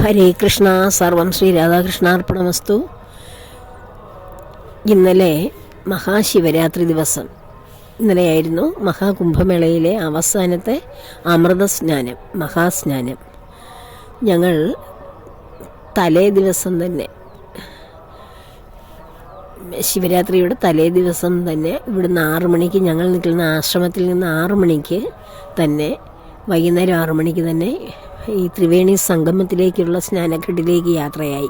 ഹരേ കൃഷ്ണ. സർവം ശ്രീ രാധാകൃഷ്ണാർപ്പണമസ്തു. ഇന്നലെ മഹാശിവരാത്രി ദിവസം. ഇന്നലെയായിരുന്നു മഹാകുംഭമേളയിലെ അവസാനത്തെ അമൃതസ്നാനം, മഹാസ്നാനം. ഞങ്ങൾ തലേ ദിവസം തന്നെ, ശിവരാത്രിയുടെ തലേ ദിവസം തന്നെ ഇവിടുന്ന് 6 മണിക്ക്, ഞങ്ങൾ നിൽക്കുന്ന ആശ്രമത്തിൽ നിന്ന് 6 മണിക്ക് തന്നെ, വൈകുന്നേരം 6 മണിക്ക് തന്നെ ഈ ത്രിവേണി സംഗമത്തിലേക്കുള്ള സ്നാനഘട്ടിലേക്ക് യാത്രയായി.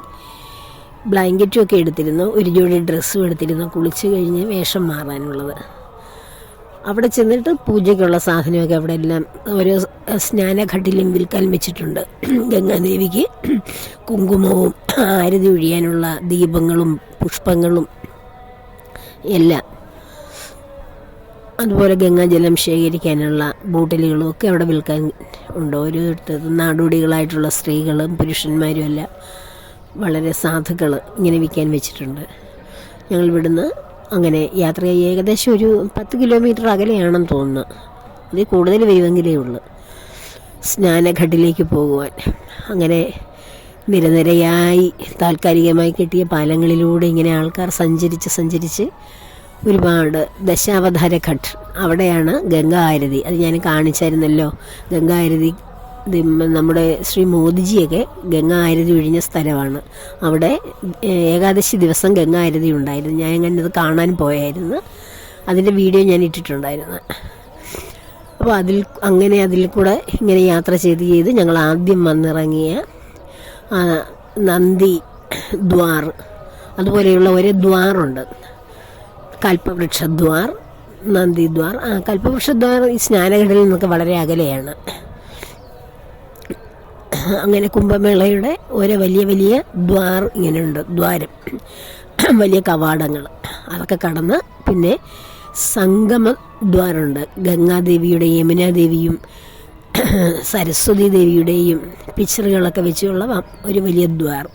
ബ്ലാങ്കറ്റുമൊക്കെ എടുത്തിരുന്നു, ഒരു ജോഡി ഡ്രസ്സും എടുത്തിരുന്നു, കുളിച്ച് കഴിഞ്ഞ് വേഷം മാറാനുള്ളത്. അവിടെ ചെന്നിട്ട് പൂജയ്ക്കുള്ള സാധനമൊക്കെ അവിടെ എല്ലാം ഓരോ സ്നാനഘട്ടിലും വിൽക്കാൻ വെച്ചിട്ടുണ്ട്. ഗംഗാദേവിക്ക് കുങ്കുമവും ആരതി ഒഴിയാനുള്ള ദീപങ്ങളും പുഷ്പങ്ങളും എല്ലാം, അതുപോലെ ഗംഗാജലം ശേഖരിക്കാനുള്ള ബോട്ടിലുകളും ഒക്കെ അവിടെ വിൽക്കാൻ ഉണ്ട്. ഓരോരുത്തർ നാടോടികളായിട്ടുള്ള സ്ത്രീകളും പുരുഷന്മാരും എല്ലാം, വളരെ സാധുക്കൾ ഇങ്ങനെ വിൽക്കാൻ വെച്ചിട്ടുണ്ട്. ഞങ്ങൾ ഇവിടുന്ന് അങ്ങനെ യാത്ര ഏകദേശം ഒരു 10 കിലോമീറ്റർ അകലെയാണെന്ന് തോന്നുന്നു. അതിൽ കൂടുതൽ വരുമെങ്കിലേ ഉള്ളൂ സ്നാനഘട്ടിലേക്ക് പോകുവാൻ. അങ്ങനെ നിരനിരയായി താൽക്കാലികമായി കിട്ടിയ പാലങ്ങളിലൂടെ ഇങ്ങനെ ആൾക്കാർ സഞ്ചരിച്ച് ഒരുപാട് ദശാവതാര ഘട്ട്, അവിടെയാണ് ഗംഗാ ആരതി. അത് ഞാൻ കാണിച്ചായിരുന്നല്ലോ. ഗംഗാ ആരതി നമ്മുടെ ശ്രീ മോദിജിയൊക്കെ ഗംഗാ ആരതി ഒഴിഞ്ഞ സ്ഥലമാണ്. അവിടെ ഏകാദശി ദിവസം ഗംഗാ ആരതി ഉണ്ടായിരുന്നു. ഞാൻ അത് കാണാൻ പോയായിരുന്നു. അതിൻ്റെ വീഡിയോ ഞാൻ ഇട്ടിട്ടുണ്ടായിരുന്നു. അപ്പോൾ അതിൽ കൂടെ ഇങ്ങനെ യാത്ര ചെയ്ത് ഞങ്ങൾ ആദ്യം വന്നിറങ്ങിയ നന്ദി ദ്വാർ, അതുപോലെയുള്ള ഒരു ദ്വാറുണ്ട്, കൽപ്പവൃക്ഷദ്വാർ, നന്ദിദ്വാർ. കൽപ്പവൃക്ഷദ്വാർ ഈ സ്നാനഘട്ടിൽ നിന്നൊക്കെ വളരെ അകലെയാണ്. അങ്ങനെ കുംഭമേളയുടെ ഓരോ വലിയ ദ്വാർ ഇങ്ങനെയുണ്ട്, ദ്വാരം, വലിയ കവാടങ്ങൾ. അതൊക്കെ കടന്ന് പിന്നെ സംഗമ ദ്വാരമുണ്ട്. ഗംഗാദേവിയുടെയും യമുനാദേവിയും സരസ്വതി ദേവിയുടെയും പിക്ചറുകളൊക്കെ വെച്ചുള്ള ഒരു വലിയ ദ്വാർ.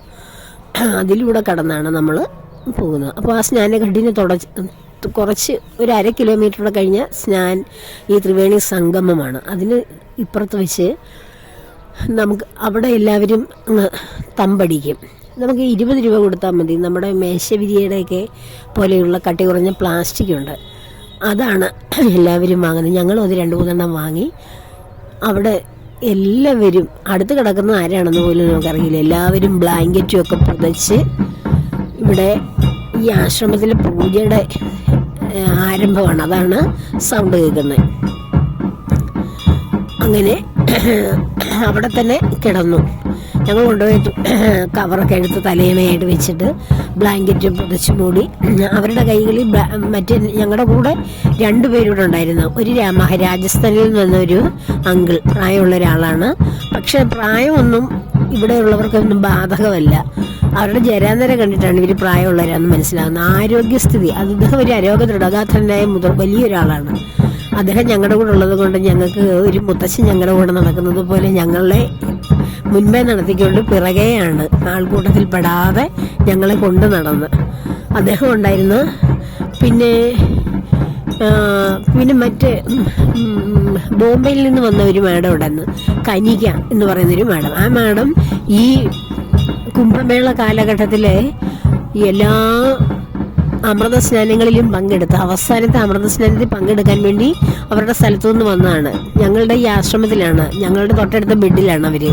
അതിലൂടെ കടന്നാണ് നമ്മൾ പോകുന്നത്. അപ്പോൾ ആ സ്നാനഘട്ടിന് കുറച്ച് ഒരു 1/2 കിലോമീറ്റർ കഴിഞ്ഞ ഈ ത്രിവേണി സംഗമമാണ്. അതിന് ഇപ്പുറത്ത് വെച്ച് നമുക്ക് അവിടെ എല്ലാവരും തമ്പടിക്കും. നമുക്ക് 20 രൂപ കൊടുത്താൽ മതി. നമ്മുടെ മേശവിരിയുടെയൊക്കെ പോലെയുള്ള കട്ടി കുറഞ്ഞ പ്ലാസ്റ്റിക് ഉണ്ട്, അതാണ് എല്ലാവരും വാങ്ങുന്നത്. ഞങ്ങളും അത് 2-3 എണ്ണം വാങ്ങി. അവിടെ എല്ലാവരും അടുത്ത് കിടക്കുന്ന ആരാണെന്ന് പോലും നമുക്കറിയില്ല. എല്ലാവരും ബ്ലാങ്കറ്റും ഒക്കെ പുതച്ച്, ഇവിടെ ഈ ആശ്രമത്തിലെ പൂജയുടെ ആരംഭമാണ്, അതാണ് സൗണ്ട് കേൾക്കുന്നത്. അങ്ങനെ അവിടെ തന്നെ കിടന്നു. ഞങ്ങൾ കൊണ്ടുപോയി കവറൊക്കെ എടുത്ത് തലയിണയായിട്ട് വെച്ചിട്ട് ബ്ലാങ്കറ്റ് പുതച്ച് മൂടി. അവരുടെ കൈകളിൽ ഞങ്ങളുടെ കൂടെ 2 പേരൂടെ ഉണ്ടായിരുന്നു. ഒരു രാജസ്ഥാനിൽ നിന്ന് വന്നൊരു അങ്കിൾ, പ്രായമുള്ള ഒരാളാണ്. പക്ഷെ പ്രായമൊന്നും ഇവിടെയുള്ളവർക്കൊന്നും ബാധകമല്ല. അവരുടെ ജരാന്തര കണ്ടിട്ടാണ് ഇവർ പ്രായമുള്ളവരാണെന്ന് മനസ്സിലാകുന്നത്. ആരോഗ്യസ്ഥിതി, അദ്ദേഹം ഒരു ദൃഢഗാത്രനായ വലിയൊരാളാണ്. അദ്ദേഹം ഞങ്ങളുടെ കൂടെ ഉള്ളത് കൊണ്ട് ഞങ്ങൾക്ക് ഒരു മുത്തശ്ശൻ ഞങ്ങളുടെ കൂടെ നടക്കുന്നത് പോലെ ഞങ്ങളെ മുൻപേ നടത്തിക്കൊണ്ട് പിറകെയാണ്, ആൾക്കൂട്ടത്തിൽ പെടാതെ ഞങ്ങളെ കൊണ്ട് നടന്ന് അദ്ദേഹം ഉണ്ടായിരുന്നു. പിന്നെ മറ്റേ ബോംബെയിൽ നിന്ന് വന്ന ഒരു മാഡം ഉണ്ടായിരുന്നു, കനിക എന്ന് പറയുന്നൊരു മാഡം. ആ മാഡം ഈ കുംഭമേള കാലഘട്ടത്തിലെ എല്ലാ അമൃതസ്നാനങ്ങളിലും പങ്കെടുത്ത് അവസാനത്തെ അമൃതസ്നാനത്തിൽ പങ്കെടുക്കാൻ വേണ്ടി അവരുടെ സ്ഥലത്തു നിന്ന് വന്നതാണ്. ഞങ്ങളുടെ ഈ ആശ്രമത്തിലാണ്, ഞങ്ങളുടെ തൊട്ടടുത്ത ബെഡിലാണ് അവർ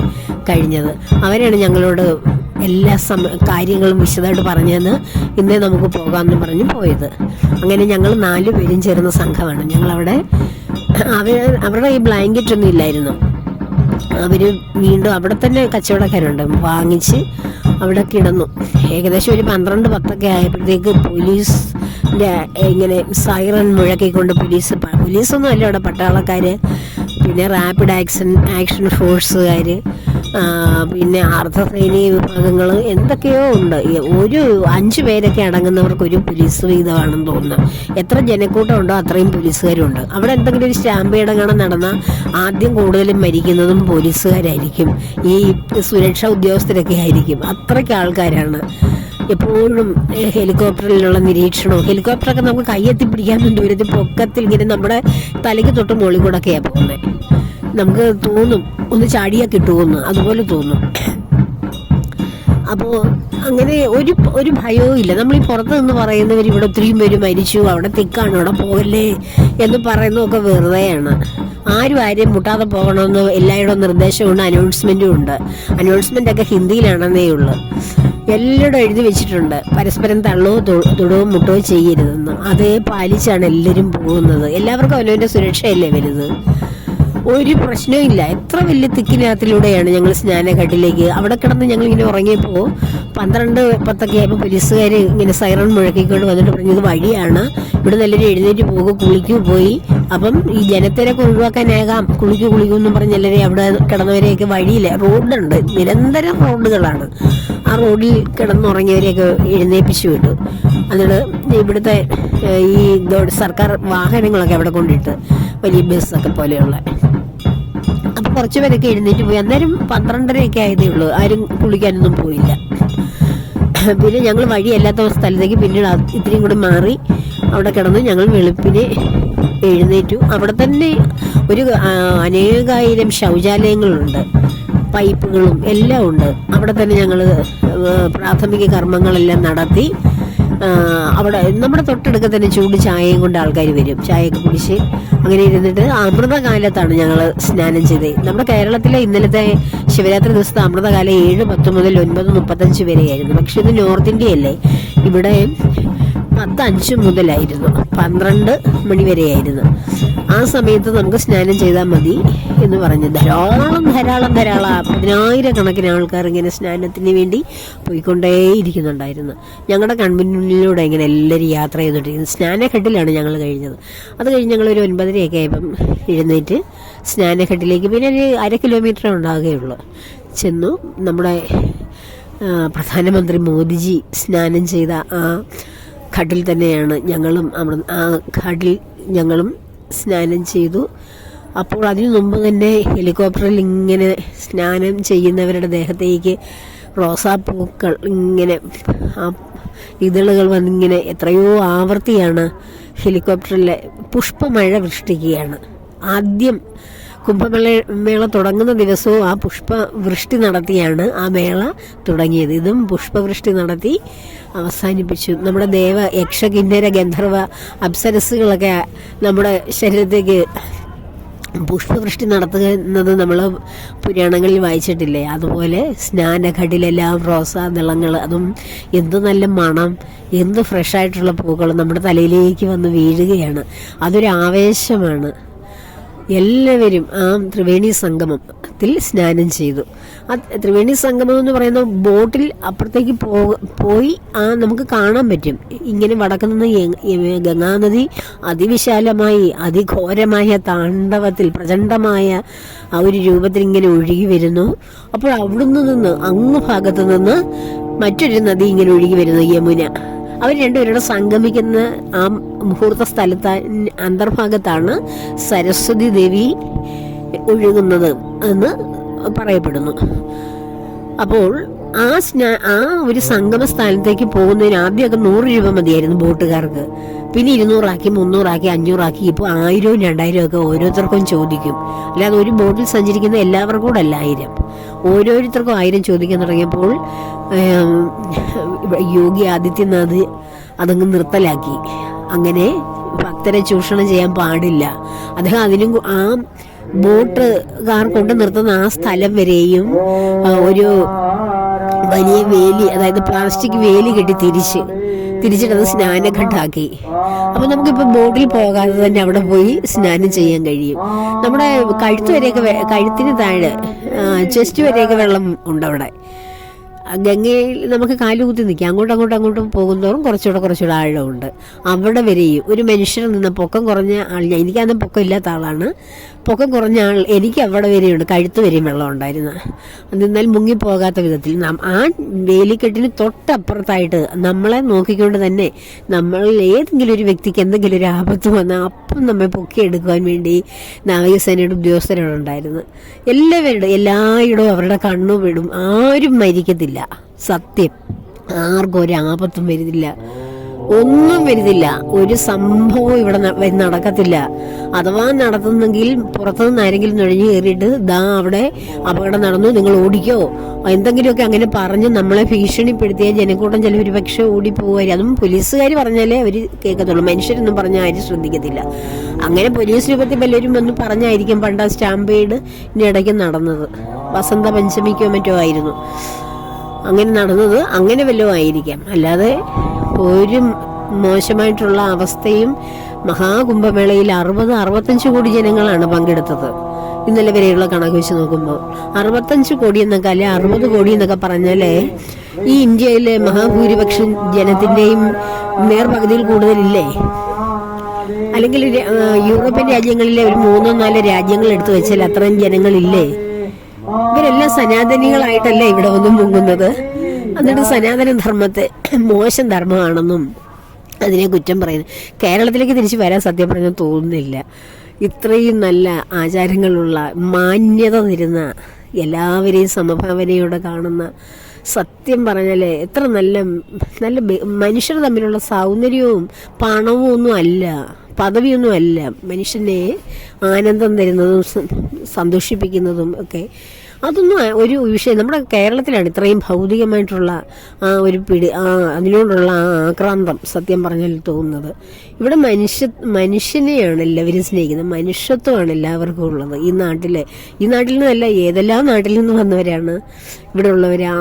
കഴിഞ്ഞത്. അവരാണ് ഞങ്ങളോട് എല്ലാ കാര്യങ്ങളും വിശദമായിട്ട് പറഞ്ഞതെന്ന് ഇന്നേ നമുക്ക് പോകാമെന്ന് പറഞ്ഞ് പോയത്. അങ്ങനെ ഞങ്ങൾ 4 പേരും ചേർന്ന സംഘമാണ്. ഞങ്ങളവിടെ അവരുടെ ഈ ബ്ലാങ്കറ്റൊന്നും ഇല്ലായിരുന്നു. അവർ വീണ്ടും അവിടെ തന്നെ കച്ചവടക്കാരുണ്ട്, വാങ്ങിച്ച് അവിടെ കിടന്നു. ഏകദേശം ഒരു 12-10 ആയപ്പോഴത്തേക്ക് പോലീസിൻ്റെ ഇങ്ങനെ സൈറൻ മുഴക്കിക്കൊണ്ട് പോലീസൊന്നും അല്ല, അവിടെ പട്ടാളക്കാർ, പിന്നെ റാപ്പിഡ് ആക്ഷൻ ഫോഴ്സുകാർ, പിന്നെ അർദ്ധസൈനിക വിഭാഗങ്ങൾ, എന്തൊക്കെയോ ഉണ്ട്. ഒരു 5 പേരൊക്കെ അടങ്ങുന്നവർക്ക് ഒരു പോലീസ് വീതമാണെന്ന് തോന്നുന്നു. എത്ര ജനക്കൂട്ടം ഉണ്ടോ അത്രയും പോലീസുകാരുണ്ട്. അവിടെ എന്തെങ്കിലും ഒരു സ്റ്റാമ്പേടങ്ങാണം നടന്നാൽ ആദ്യം കൂടുതലും മരിക്കുന്നതും പോലീസുകാരായിരിക്കും, ഈ സുരക്ഷാ ഉദ്യോഗസ്ഥരൊക്കെ ആയിരിക്കും. അത്രയ്ക്ക് ആൾക്കാരാണ്. എപ്പോഴും ഹെലികോപ്റ്ററിലുള്ള നിരീക്ഷണവും, ഹെലികോപ്റ്ററൊക്കെ നമുക്ക് കയ്യെത്തി പിടിക്കാൻ ദൂരത്തിൽ പൊക്കത്തിൽ ഇങ്ങനെ നമ്മുടെ തലയ്ക്ക് തൊട്ട് മുകളിൽ കൂടെയൊക്കെയാണ് പോകുന്നത്. നമുക്ക് തോന്നും ഒന്ന് ചാടിയാൽ കിട്ടുമെന്ന്, അതുപോലെ തോന്നും. അപ്പോൾ അങ്ങനെ ഒരു ഭയവും ഇല്ല. നമ്മൾ ഈ പുറത്ത് നിന്ന് പറയുന്നവർ ഇവിടെ ഒത്തിരിയും പേര് മരിച്ചു, അവിടെ തിക്കാണ്, അവിടെ പോകല്ലേ എന്ന് പറയുന്നതൊക്കെ വെറുതെയാണ്. ആരെയും മുട്ടാതെ പോകണമെന്ന് എല്ലായിടവും നിർദ്ദേശമുണ്ട്, അനൗൺസ്മെൻറ്റും ഉണ്ട്. അനൗൺസ്മെൻ്റൊക്കെ ഹിന്ദിയിലാണെന്നേ ഉള്ളൂ. എല്ലായിടും എഴുതി വെച്ചിട്ടുണ്ട്, പരസ്പരം തള്ളോ തൊടുവോ മുട്ടോ ചെയ്യരുതെന്ന്. അതേ പാലിച്ചാണ് എല്ലാവരും പോകുന്നത്. എല്ലാവർക്കും അവനവൻ്റെ സുരക്ഷയല്ലേ വലുത്. ഒരു പ്രശ്നവും ഇല്ല. എത്ര വലിയ തിക്കിനകത്തിലൂടെയാണ് ഞങ്ങൾ സ്നാനഘട്ടിലേക്ക്. അവിടെ കിടന്ന് ഞങ്ങൾ ഇങ്ങനെ ഉറങ്ങിയപ്പോൾ 12:10 ആയപ്പോൾ പോലീസുകാർ ഇങ്ങനെ സൈറൺ മുഴക്കിക്കൊണ്ട് വന്നിട്ട് പറഞ്ഞത് വഴിയാണ്, ഇവിടെ നല്ലൊരു എഴുന്നേറ്റ് പോകും, കുളിക്കൂ പോയി. അപ്പം ഈ ജനത്തിരക്ക് ഒഴിവാക്കാനാകാം, കുളിക്കൂന്നും പറഞ്ഞ് എല്ലാവരെയും അവിടെ കിടന്നവരെയൊക്കെ വഴിയില്ല, റോഡുണ്ട്, നിരന്തരം റോഡുകളാണ്. ആ റോഡിൽ കിടന്നുറങ്ങിയവരെയൊക്കെ എഴുന്നേൽപ്പിച്ചു വിട്ടു. എന്നിട്ട് ഇവിടുത്തെ ഈ സർക്കാർ വാഹനങ്ങളൊക്കെ അവിടെ കൊണ്ടിട്ട്, വലിയ ബസ്സൊക്കെ പോലെയുള്ള. അപ്പം കുറച്ച് പേരൊക്കെ എഴുന്നേറ്റ് പോയി. അന്നേരം 12:30 ആയതേ ഉള്ളൂ. ആരും കുളിക്കാനൊന്നും പോയില്ല. പിന്നെ ഞങ്ങൾ വഴിയല്ലാത്ത സ്ഥലത്തേക്ക് പിന്നീട് ഇത്തിരിയും കൂടി മാറി അവിടെ കിടന്ന് ഞങ്ങൾ വെളുപ്പിനെ എഴുന്നേറ്റു. അവിടെ തന്നെ അനേകായിരം ശൗചാലയങ്ങളുണ്ട്, പൈപ്പുകളും എല്ലാം ഉണ്ട്. അവിടെ തന്നെ ഞങ്ങൾ പ്രാഥമിക കർമ്മങ്ങളെല്ലാം നടത്തി. അവിടെ നമ്മുടെ തൊട്ടടുക്ക തന്നെ ചൂട് ചായയും കൊണ്ട് ആൾക്കാർ വരും, ചായയൊക്കെ കുടിച്ച് അങ്ങനെ ഇരുന്നിട്ട് അമൃതകാലത്താണ് ഞങ്ങൾ സ്നാനം ചെയ്തത്. നമ്മുടെ കേരളത്തിലെ ഇന്നലത്തെ ശിവരാത്രി ദിവസത്തെ അമൃതകാലം 7:10 മുതൽ 9:35 വരെയായിരുന്നു. പക്ഷെ ഇത് നോർത്ത് ഇന്ത്യയല്ലേ, ഇവിടെ 10:05 മുതലായിരുന്നു, 12 മണി വരെയായിരുന്നു. ആ സമയത്ത് നമുക്ക് സ്നാനം ചെയ്താൽ മതി എന്ന് പറഞ്ഞ് ധാരാളം 10,000-കണക്കിന് ആൾക്കാർ ഇങ്ങനെ സ്നാനത്തിന് വേണ്ടി പോയിക്കൊണ്ടേയിരിക്കുന്നുണ്ടായിരുന്നു. ഞങ്ങളുടെ കൺമുന്നിലൂടെ ഇങ്ങനെ എല്ലാവരും യാത്ര ചെയ്തുകൊണ്ടിരിക്കുന്നത്. സ്നാനഘട്ടിലാണ് ഞങ്ങൾ കഴിഞ്ഞത്. അത് കഴിഞ്ഞ് ഞങ്ങളൊരു 9:30 ആയപ്പം എഴുന്നേറ്റ് സ്നാനഘട്ടിലേക്ക്, പിന്നെ ഒരു 1/2 കിലോമീറ്റർ ഉണ്ടാകുകയുള്ളൂ, ചെന്നു. നമ്മുടെ പ്രധാനമന്ത്രി മോദിജി സ്നാനം ചെയ്ത ആ ഘട്ടിൽ തന്നെയാണ് ഞങ്ങളും സ്നാനം ചെയ്തു. അപ്പോൾ അതിനു മുമ്പ് തന്നെ ഹെലികോപ്റ്ററിൽ ഇങ്ങനെ സ്നാനം ചെയ്യുന്നവരുടെ ദേഹത്തേക്ക് റോസാപ്പൂക്കൾ ഇങ്ങനെ ഇതളുകൾ വന്നിങ്ങനെ എത്രയോ ആവർത്തിയാണ് ഹെലികോപ്റ്ററിലെ പുഷ്പമഴ വൃഷ്ടിക്കുകയാണ്. ആദ്യം കുംഭമേള തുടങ്ങുന്ന ദിവസവും ആ പുഷ്പവൃഷ്ടി നടത്തിയാണ് ആ മേള തുടങ്ങിയത്. ഇതും പുഷ്പവൃഷ്ടി നടത്തി അവസാനിപ്പിച്ചു. നമ്മുടെ യക്ഷ കിന്നര ഗന്ധർവ അപ്സരസ്സുകളൊക്കെ നമ്മുടെ ശരീരത്തേക്ക് പുഷ്പവൃഷ്ടി നടത്തുന്നത് നമ്മൾ പുരാണങ്ങളിൽ വായിച്ചിട്ടില്ലേ? അതുപോലെ സ്നാനഘട്ടിലെല്ലാം റോസാദളങ്ങൾ, അതും എന്ത് നല്ല മണം, എന്ത് ഫ്രഷായിട്ടുള്ള പൂക്കൾ നമ്മുടെ തലയിലേക്ക് വന്ന് വീഴുകയാണ്. അതൊരു ആവേശമാണ്. എല്ലാവരും ആ ത്രിവേണി സംഗമത്തിൽ സ്നാനം ചെയ്തു. ആ ത്രിവേണി സംഗമം എന്ന് പറയുന്ന ബോട്ടിൽ അപ്പുറത്തേക്ക് പോയി നമുക്ക് കാണാൻ പറ്റും. ഇങ്ങനെ വടക്ക് നിന്ന് ഗംഗാനദി അതിവിശാലമായി അതിഘോരമായ താണ്ഡവത്തിൽ പ്രചണ്ഡമായ ആ ഒരു രൂപത്തിൽ ഇങ്ങനെ ഒഴുകി വരുന്നു. അപ്പോൾ അവിടുന്ന് നിന്ന് അങ്ങ് ഭാഗത്ത് നിന്ന് മറ്റൊരു നദി ഇങ്ങനെ ഒഴുകി വരുന്നു, യമുന. അവർ രണ്ടുപേരുടെ സംഗമിക്കുന്ന ആ മുഹൂർത്ത സ്ഥലത്ത് അന്തർഭാഗത്താണ് സരസ്വതി ദേവി ഒഴുകുന്നത് എന്ന് പറയപ്പെടുന്നു. അപ്പോൾ ആ ഒരു സംഗമ സ്ഥാനത്തേക്ക് പോകുന്നതിന് ആദ്യമൊക്കെ 100 രൂപ മതിയായിരുന്നു ബോട്ടുകാർക്ക്. പിന്നെ 200 300 500 ഇപ്പോൾ 1000 2000 ഒക്കെ ഓരോരുത്തർക്കും ചോദിക്കും. അല്ലാതെ ഒരു ബോട്ടിൽ സഞ്ചരിക്കുന്ന എല്ലാവർക്കും കൂടെ അല്ല 1000, ഓരോരുത്തർക്കും 1000 ചോദിക്കാൻ തുടങ്ങിയപ്പോൾ യോഗി ആദിത്യനാഥ് അതങ്ങ് നിർത്തലാക്കി. അങ്ങനെ ഭക്തരെ ചൂഷണം ചെയ്യാൻ പാടില്ല. അദ്ദേഹം ആ ബോട്ടുകാർ കൊണ്ട് നിർത്തുന്ന ആ സ്ഥലം വരെയും ഒരു വലിയ വേലി, അതായത് പ്ലാസ്റ്റിക് വേലി കെട്ടി തിരിച്ചിട്ടത് സ്നാനഘട്ടാക്കി. അപ്പൊ നമുക്കിപ്പോൾ ബോട്ടിൽ പോകാതെ തന്നെ അവിടെ പോയി സ്നാനം ചെയ്യാൻ കഴിയും. നമ്മുടെ കഴുത്തിന് താഴെ ചെസ്റ്റ് വരെയൊക്കെ വെള്ളം ഉണ്ട് അവിടെ. ഗംഗയിൽ നമുക്ക് കാലുകുത്തി നിൽക്കാം. അങ്ങോട്ടും പോകുന്നതോറും കുറച്ചുകൂടെ ആഴമുണ്ട്. അവിടെ വരെയും ഒരു മനുഷ്യർ നിന്ന് പൊക്കം കുറഞ്ഞ ആൾ, എനിക്കന്ന് പൊക്കം ഇല്ലാത്ത ആളാണ്, പൊക്കം കുറഞ്ഞ ആൾ, എനിക്ക് അവിടെ വരെയുണ്ട്, കഴുത്ത് വരെയും വെള്ളം ഉണ്ടായിരുന്നു. എന്നാൽ മുങ്ങിപ്പോകാത്ത വിധത്തിൽ ആ വേലിക്കെട്ടിന് തൊട്ടപ്പുറത്തായിട്ട് നമ്മളെ നോക്കിക്കൊണ്ട് തന്നെ ഏതെങ്കിലും ഒരു വ്യക്തിക്ക് എന്തെങ്കിലും ഒരു ആപത്ത് വന്നാൽ അപ്പം നമ്മെ പൊക്കിയെടുക്കുവാൻ വേണ്ടി നാവികസേനയുടെ ഉദ്യോഗസ്ഥരുണ്ടായിരുന്നു. എല്ലായിടവും അവരുടെ കണ്ണു വിടും. ആരും മരിക്കത്തില്ല, സത്യം. ആർക്കും ഒരു ആപത്തും വരുന്നില്ല. ഒന്നും വരുന്നില്ല. ഒരു സംഭവം ഇവിടെ നടക്കത്തില്ല. അഥവാ നടത്തുന്നെങ്കിൽ പുറത്തുനിന്ന് ആരെങ്കിലും നുഴഞ്ഞു കയറിയിട്ട് ദാ അവിടെ അപകടം നടന്നു, നിങ്ങൾ ഓടിക്കോ, എന്തെങ്കിലുമൊക്കെ അങ്ങനെ പറഞ്ഞ് നമ്മളെ ഭീഷണിപ്പെടുത്തിയ ജനക്കൂട്ടം ചിലവർ പക്ഷെ ഓടിപ്പോവായിരിക്കും. അതും പോലീസുകാർ പറഞ്ഞാലേ അവർ കേൾക്കത്തുള്ളൂ. മനുഷ്യരൊന്നും പറഞ്ഞാൽ ആരും ശ്രദ്ധിക്കത്തില്ല. അങ്ങനെ പോലീസ് രൂപത്തിൽ പലരും വന്ന് പറഞ്ഞായിരിക്കും പണ്ട് ആ സ്റ്റാമ്പേഡിൻ്റെ ഇടയ്ക്ക് നടന്നത്. വസന്ത പഞ്ചമിക്കോ മറ്റോ ആയിരുന്നു അങ്ങനെ നടന്നത്. അങ്ങനെ വല്ലതും ആയിരിക്കാം. അല്ലാതെ ഒരു മോശമായിട്ടുള്ള അവസ്ഥയും. മഹാകുംഭമേളയിൽ 60-65 കോടി ജനങ്ങളാണ് പങ്കെടുത്തത്. ഇന്നലെ വരെയുള്ള കണക്ക് വെച്ച് നോക്കുമ്പോൾ 65 കോടി എന്നൊക്കെ അല്ലെ 60 കോടി എന്നൊക്കെ പറഞ്ഞാലേ ഈ ഇന്ത്യയിലെ മഹാഭൂരിപക്ഷം ജനത്തിന്റെയും നേർപകുതിയിൽ കൂടുതലില്ലേ? അല്ലെങ്കിൽ യൂറോപ്യൻ രാജ്യങ്ങളിലെ ഒരു 3-4 രാജ്യങ്ങൾ എടുത്തു വെച്ചാൽ അത്രയും ജനങ്ങളില്ലേ? ഇവരെല്ലാം സനാതനികളായിട്ടല്ലേ ഇവിടെ വന്ന് മുങ്ങുന്നത്. എന്നിട്ട് സനാതന ധർമ്മത്തെ മോശം ധർമ്മമാണെന്നും അതിനെ കുറ്റം പറയുന്നു. കേരളത്തിലേക്ക് തിരിച്ചു വരാൻ സത്യം പറഞ്ഞാൽ തോന്നുന്നില്ല. ഇത്രയും നല്ല ആചാരങ്ങളുള്ള, മാന്യത തരുന്ന, എല്ലാവരെയും സമഭാവനയോടെ കാണുന്ന, സത്യം പറഞ്ഞാൽ എത്ര നല്ല നല്ല മനുഷ്യർ തമ്മിലുള്ള സൗന്ദര്യവും പണവും ഒന്നും അല്ല, പദവിയൊന്നും അല്ല, മനുഷ്യനെ ആനന്ദം തരുന്നതും സന്തോഷിപ്പിക്കുന്നതും ഒക്കെ. അതൊന്നും ഒരു വിഷയം. നമ്മുടെ കേരളത്തിലാണ് ഇത്രയും ഭൗതികമായിട്ടുള്ള ആ ഒരു അതിനോടുള്ള ആ ആക്രാന്തം സത്യം പറഞ്ഞാൽ തോന്നുന്നത്. ഇവിടെ മനുഷ്യനെയാണ് എല്ലാവരും സ്നേഹിക്കുന്നത്. മനുഷ്യത്വമാണ് എല്ലാവർക്കും ഉള്ളത് ഈ നാട്ടിൽ നിന്നല്ല, ഏതെല്ലാം നാട്ടിൽ നിന്ന് വന്നവരാണ് ഇവിടെ ഉള്ളവർ. ആ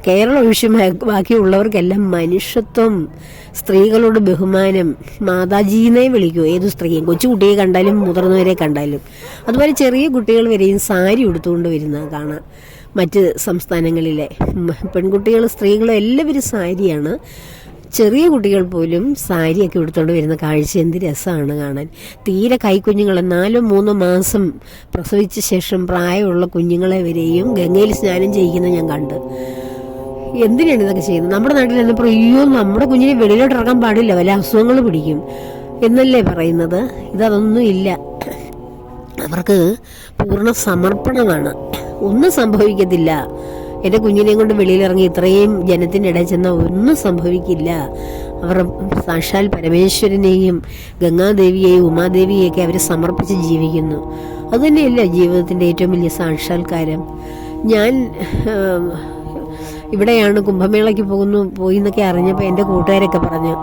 കേരളം ഒഴിച്ച് ബാക്കിയുള്ളവർക്കെല്ലാം മനുഷ്യത്വം, സ്ത്രീകളോട് ബഹുമാനം, മാതാജീനെ വിളിക്കൂ ഏതു സ്ത്രീയും, കൊച്ചുകുട്ടിയെ കണ്ടാലും മുതിർന്നവരെ കണ്ടാലും. അതുപോലെ ചെറിയ കുട്ടികൾ വരെയും സാരി ഉടുത്തുകൊണ്ട് വരുന്ന കാണാം. മറ്റ് സംസ്ഥാനങ്ങളിലെ പെൺകുട്ടികൾ, സ്ത്രീകളും എല്ലാവരും സാരിയാണ്. ചെറിയ കുട്ടികൾ പോലും സാരിയൊക്കെ എടുത്തുകൊണ്ട് വരുന്ന കാഴ്ച എന്ത് രസമാണ് കാണാൻ. തീരെ കൈക്കുഞ്ഞുങ്ങളെ 4-3 മാസം പ്രസവിച്ച ശേഷം പ്രായമുള്ള കുഞ്ഞുങ്ങളെ വരെയും ഗംഗയിൽ സ്നാനം ചെയ്യിക്കുന്നത് ഞാൻ കണ്ട്. എന്തിനാണ് ഇതൊക്കെ ചെയ്യുന്നത്? നമ്മുടെ നാട്ടിൽ എന്നപ്പോൾ അയ്യോ നമ്മുടെ കുഞ്ഞിനെ വെളിയിലോട്ട് ഇറങ്ങാൻ പാടില്ല, വല്ല അസുഖങ്ങൾ പിടിക്കും എന്നല്ലേ പറയുന്നത്. ഇതൊന്നും ഇല്ല. അവർക്ക് പൂർണ്ണ സമർപ്പണമാണ്. ഒന്നും സംഭവിക്കത്തില്ല. എൻ്റെ കുഞ്ഞിനെയും കൊണ്ട് വെളിയിലിറങ്ങി ഇത്രയും ജനത്തിൻ്റെ ഇടയിൽ ചെന്നാൽ ഒന്നും സംഭവിക്കില്ല. അവർ സാക്ഷാൽ പരമേശ്വരനെയും ഗംഗാദേവിയെയും ഉമാദേവിയെയൊക്കെ അവർ സമർപ്പിച്ച് ജീവിക്കുന്നു. അതുതന്നെയല്ല ജീവിതത്തിൻ്റെ ഏറ്റവും വലിയ സാക്ഷാത്കാരം. ഞാൻ ഇവിടെയാണ് കുംഭമേളയ്ക്ക് പോയി എന്നൊക്കെ അറിഞ്ഞപ്പോൾ എൻ്റെ കൂട്ടുകാരൊക്കെ പറഞ്ഞു,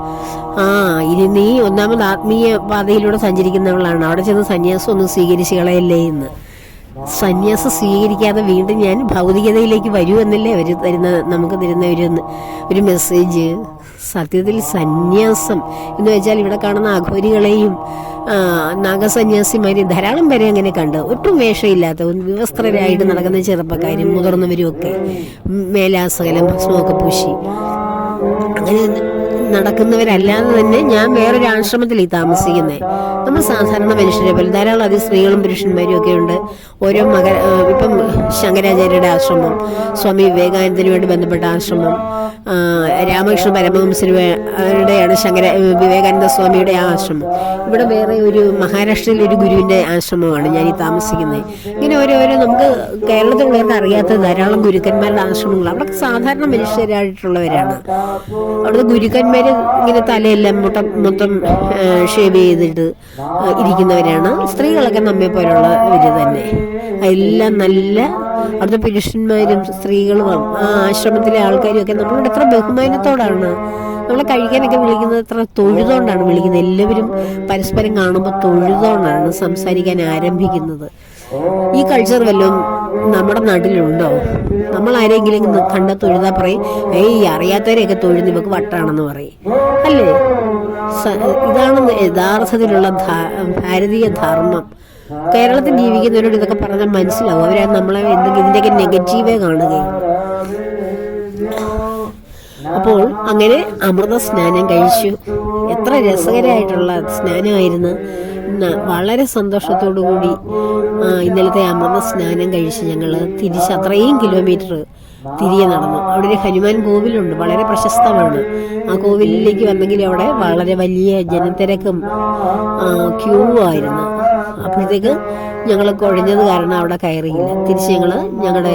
ഇനി നീ ഒന്നാമത് ആത്മീയ പാതയിലൂടെ സഞ്ചരിക്കുന്നവളാണ്, അവിടെ ചെന്ന് സന്യാസം ഒന്നും സ്വീകരിച്ച് കളയല്ലേ എന്ന്. സന്യാസം സ്വീകരിക്കാതെ വീണ്ടും ഞാൻ ഭൗതികതയിലേക്ക് വരൂ എന്നല്ലേ അവർ നമുക്ക് തരുന്ന ഒരു മെസ്സേജ്. സത്യത്തിൽ സന്യാസം എന്ന് വെച്ചാൽ ഇവിടെ കാണുന്ന അഘോരികളെയും നാഗസന്യാസിമാരെയും ധാരാളം പേരെ അങ്ങനെ കണ്ട്, ഒട്ടും വേഷമില്ലാത്ത വിവസ്ത്രരായിട്ട് നടക്കുന്ന ചെറുപ്പക്കാരും മുതിർന്നവരും ഒക്കെ മേലാസകലം ഭസ്മമൊക്കെ പൂശി അങ്ങനെ നടക്കുന്നവരല്ലാതെ തന്നെ ഞാൻ വേറൊരു ആശ്രമത്തിലാണ് താമസിക്കുന്നത്. നമ്മൾ സാധാരണ മനുഷ്യരെ പോലെ ധാരാളം അധികം സ്ത്രീകളും പുരുഷന്മാരും ഒക്കെ ഉണ്ട്. ഓരോ ഇപ്പം ശങ്കരാചാര്യരുടെ ആശ്രമം, സ്വാമി വിവേകാനന്ദനുമായിട്ട് ബന്ധപ്പെട്ട ആശ്രമം, രാമകൃഷ്ണ പരമഹംസരുടെയാണ് വിവേകാനന്ദ സ്വാമിയുടെ ആ ആശ്രമം. ഇവിടെ വേറെ ഒരു മഹാരാഷ്ട്രയിലെ ഒരു ഗുരുവിൻ്റെ ആശ്രമമാണ് ഞാൻ ഈ താമസിക്കുന്നത്. ഇങ്ങനെ ഓരോരോ നമുക്ക് കേരളത്തിലുള്ളവർക്ക് അറിയാത്ത ധാരാളം ഗുരുക്കന്മാരുടെ ആശ്രമങ്ങൾ. അവിടെ സാധാരണ മനുഷ്യരായിട്ടുള്ളവരാണ്. അവിടുത്തെ ഗുരുക്കന്മാർ ഇങ്ങനെ തലയെല്ലാം മൊത്തം ഷേവ് ചെയ്തിട്ട് ഇരിക്കുന്നവരാണ്. സ്ത്രീകളൊക്കെ നമ്മെ പോലുള്ള ഇവര് തന്നെ. എല്ലാം നല്ല അവിടുത്തെ പുരുഷന്മാരും സ്ത്രീകളും ആ ആശ്രമത്തിലെ ആൾക്കാരും ഒക്കെ നമ്മളോട് എത്ര ബഹുമാനത്തോടാണ് നമ്മളെ കഴിക്കാനൊക്കെ വിളിക്കുന്നത്, എത്ര തൊഴുതോണ്ടാണ് വിളിക്കുന്നത്. എല്ലാവരും പരസ്പരം കാണുമ്പോൾ തൊഴുതോണ്ടാണ് സംസാരിക്കാൻ ആരംഭിക്കുന്നത്. ഈ കൾച്ചർ വല്ലതും നമ്മുടെ നാട്ടിലുണ്ടോ? നമ്മൾ ആരെങ്കിലും കണ്ട തൊഴുതാ പറയും, അറിയാത്തവരെയൊക്കെ തൊഴുന്ന് ഇവക്ക് വട്ടാണെന്ന് പറയും അല്ലേ? ഇതാണ് യഥാർത്ഥത്തിലുള്ള ഭാരതീയ ധർമ്മം. കേരളത്തിൽ ജീവിക്കുന്നവരോട് ഇതൊക്കെ പറഞ്ഞാൽ മനസ്സിലാവും. അവരെ നമ്മളെ ഇതിൻ്റെയൊക്കെ നെഗറ്റീവേ കാണുകയുള്ളൂ. അപ്പോൾ അങ്ങനെ അമൃത സ്നാനം കഴിച്ചു. എത്ര രസകരമായിട്ടുള്ള സ്നാനമായിരുന്നു. വളരെ സന്തോഷത്തോടു കൂടി ഇന്നലത്തെ അമൃത സ്നാനം കഴിച്ച് ഞങ്ങൾ തിരിച്ച് അത്രയും കിലോമീറ്റർ തിരികെ നടന്നു. അവിടെ ഒരു ഹനുമാൻ കോവിലുണ്ട്, വളരെ പ്രശസ്തമാണ്. ആ കോവിലിലേക്ക് വന്നെങ്കിൽ അവിടെ വളരെ വലിയ ജനത്തിരക്കും ക്യൂ ആയിരുന്നു. അപ്പോഴത്തേക്ക് ഞങ്ങൾ കുഴഞ്ഞത് കാരണം അവിടെ കയറിയില്ല. തിരിച്ച് ഞങ്ങളുടെ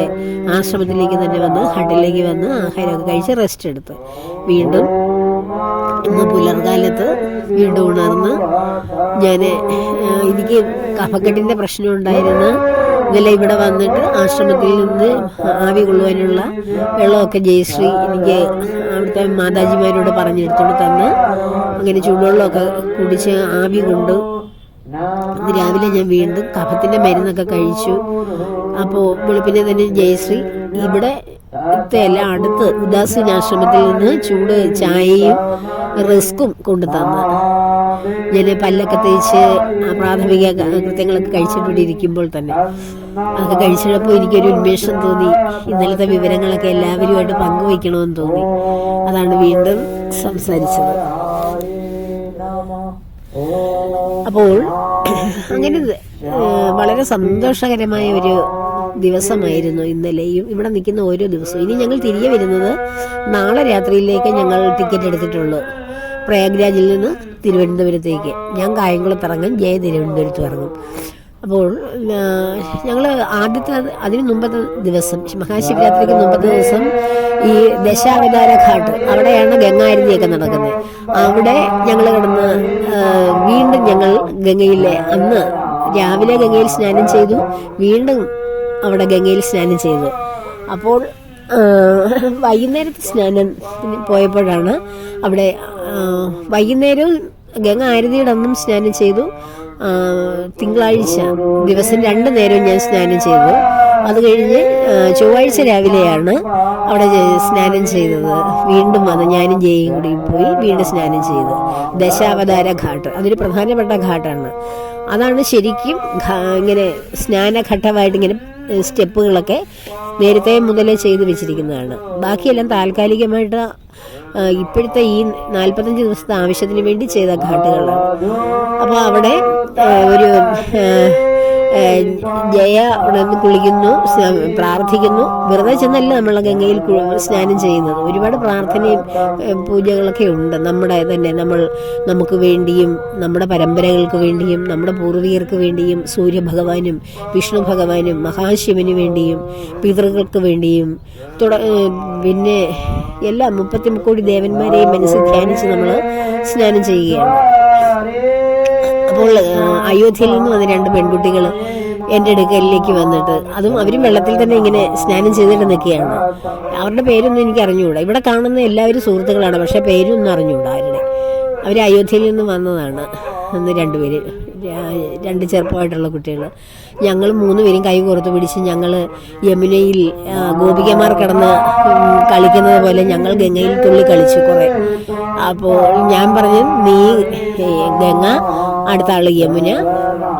ആശ്രമത്തിലേക്ക് തന്നെ വന്ന് ഹട്ടിലേക്ക് വന്ന് ആഹാരമൊക്കെ കഴിച്ച് റെസ്റ്റ് എടുത്ത് വീണ്ടും ഇന്ന് പുലർകാലത്ത് വീണ്ടും ഉണർന്ന് എനിക്ക് കഫക്കെട്ടിൻ്റെ പ്രശ്നം ഉണ്ടായിരുന്നു. ഇന്നലെ ഇവിടെ വന്നിട്ട് ആശ്രമത്തിൽ നിന്ന് ആവി കൊള്ളുവാനുള്ള വെള്ളമൊക്കെ ജയശ്രീ എനിക്ക് അവിടുത്തെ മാതാജിമാരോട് പറഞ്ഞെടുത്തോണ്ട് തന്ന് അങ്ങനെ ചൂടുവെള്ളമൊക്കെ കുടിച്ച് ആവി കൊണ്ട് ഇന്ന് രാവിലെ ഞാൻ വീണ്ടും കഫത്തിൻ്റെ മരുന്നൊക്കെ കഴിച്ചു. അപ്പോൾ വെളുപ്പിനെ തന്നെ ജയശ്രീ ഇവിടെ എല്ലാം അടുത്ത് ഉദാസീനാശ്രമത്തിൽ നിന്ന് ചൂട് ചായയും റിസ്ക്കും കൊണ്ടു തന്ന് ഞാൻ പല്ലൊക്കെ തേച്ച് പ്രാഥമിക കൃത്യങ്ങളൊക്കെ കഴിച്ചിട്ട് ഇരിക്കുമ്പോൾ തന്നെ അതൊക്കെ കഴിച്ചപ്പോൾ എനിക്കൊരു ഉന്മേഷം തോന്നി. ഇന്നലത്തെ വിവരങ്ങളൊക്കെ എല്ലാവരുമായിട്ട് പങ്കുവയ്ക്കണമെന്ന് തോന്നി. അതാണ് വീണ്ടും സംസാരിച്ചത്. അപ്പോൾ അങ്ങനെ വളരെ സന്തോഷകരമായ ഒരു ദിവസമായിരുന്നു ഇന്നലെയും ഇവിടെ നിൽക്കുന്ന ഓരോ ദിവസവും. ഇനി ഞങ്ങൾ തിരികെ വരുന്നത് നാളെ രാത്രിയിലേക്ക് ഞങ്ങൾ ടിക്കറ്റ് എടുത്തിട്ടുള്ളൂ. പ്രയാഗ്രാജിൽ നിന്ന് തിരുവനന്തപുരത്തേക്ക്. ഞാൻ കായംകുളത്ത് ഇറങ്ങും, ജയ തിരുവനന്തപുരത്ത് ഇറങ്ങും. അപ്പോൾ ഞങ്ങൾ അതിന് മുമ്പത്തെ ദിവസം മഹാശിവരാത്രിക്ക് മുമ്പത്തെ ദിവസം ഈ ദശാവതാര ഘാട്ട് അവിടെയാണ് ഗംഗാരതിയൊക്കെ നടക്കുന്നത്. അവിടെ ഞങ്ങൾ കിടന്ന് വീണ്ടും ഞങ്ങൾ ഗംഗയിലെ അന്ന് രാവിലെ ഗംഗയിൽ സ്നാനം ചെയ്തു, വീണ്ടും അവിടെ ഗംഗയിൽ സ്നാനം ചെയ്തു. അപ്പോൾ വൈകുന്നേരത്തെ സ്നാനം പോയപ്പോഴാണ് അവിടെ വൈകുന്നേരവും ഗംഗ ആരതിയുടെ അന്നും സ്നാനം ചെയ്തു. തിങ്കളാഴ്ച ദിവസം 2 നേരവും ഞാൻ സ്നാനം ചെയ്തു. അത് കഴിഞ്ഞ് ചൊവ്വാഴ്ച രാവിലെയാണ് അവിടെ സ്നാനം ചെയ്തത്. വീണ്ടും വന്ന് ഞാനും ജയയും കൂടി പോയി വീണ്ടും സ്നാനം ചെയ്തു. ദശാവതാര ഘാട്ട് അതൊരു പ്രധാനപ്പെട്ട ഘാട്ടാണ്. അതാണ് ശരിക്കും ഇങ്ങനെ സ്നാനഘട്ടമായിട്ട് ഇങ്ങനെ സ്റ്റെപ്പുകളൊക്കെ നേരത്തെ മുതലേ ചെയ്തു വെച്ചിരിക്കുന്നതാണ്. ബാക്കിയെല്ലാം താൽക്കാലികമായിട്ട് ഇപ്പോഴത്തെ ഈ 45 ദിവസത്തെ ആവശ്യത്തിന് വേണ്ടി ചെയ്ത ഘാട്ടുകളാണ്. അപ്പോൾ അവിടെ ഒരു ജയ ഉണർന്ന് കുളിക്കുന്നു, പ്രാർത്ഥിക്കുന്നു. വെറുതെ ചെന്നല്ല നമ്മൾ ഗംഗയിൽ സ്നാനം ചെയ്യുന്നത്. ഒരുപാട് പ്രാർത്ഥനയും പൂജകളൊക്കെ ഉണ്ട്. നമ്മുടെ തന്നെ നമുക്ക് വേണ്ടിയും നമ്മുടെ പരമ്പരകൾക്ക് വേണ്ടിയും നമ്മുടെ പൂർവികർക്ക് വേണ്ടിയും സൂര്യഭഗവാനും വിഷ്ണു ഭഗവാനും മഹാശിവന് വേണ്ടിയും പിതൃകൾക്ക് വേണ്ടിയും പിന്നെ എല്ലാ 30 കോടി ദേവന്മാരെയും മനസ്സിൽ ധ്യാനിച്ച് നമ്മൾ സ്നാനം ചെയ്യുകയാണ്. അപ്പോൾ അയോധ്യയിൽ നിന്ന് വന്ന 2 പെൺകുട്ടികൾ എൻ്റെ അടുക്കലിലേക്ക് വന്നിട്ട് അവരും വെള്ളത്തിൽ തന്നെ ഇങ്ങനെ സ്നാനം ചെയ്തിട്ട് നിൽക്കുകയാണ്. അവരുടെ പേരൊന്നും എനിക്ക് അറിഞ്ഞുകൂടാ. ഇവിടെ കാണുന്ന എല്ലാവരും സുഹൃത്തുക്കളാണ്, പക്ഷേ പേരൊന്നും അറിഞ്ഞുകൂടാ ആരുടെ. അവർ അയോധ്യയിൽ നിന്ന് വന്നതാണ്. അന്ന് 2 പേര്, 2 ചെറുപ്പമായിട്ടുള്ള കുട്ടികൾ. ഞങ്ങൾ 3 പേരും കൈ കോർത്ത് പിടിച്ച് ഞങ്ങൾ യമുനയിൽ ഗോപികമാർ കിടന്ന് കളിക്കുന്നത് പോലെ ഞങ്ങൾ ഗംഗയിൽ തുള്ളി കളിച്ചു കുറേ. അപ്പോൾ ഞാൻ പറഞ്ഞു, നീ ഗംഗ, അടുത്ത ആള് യമുന,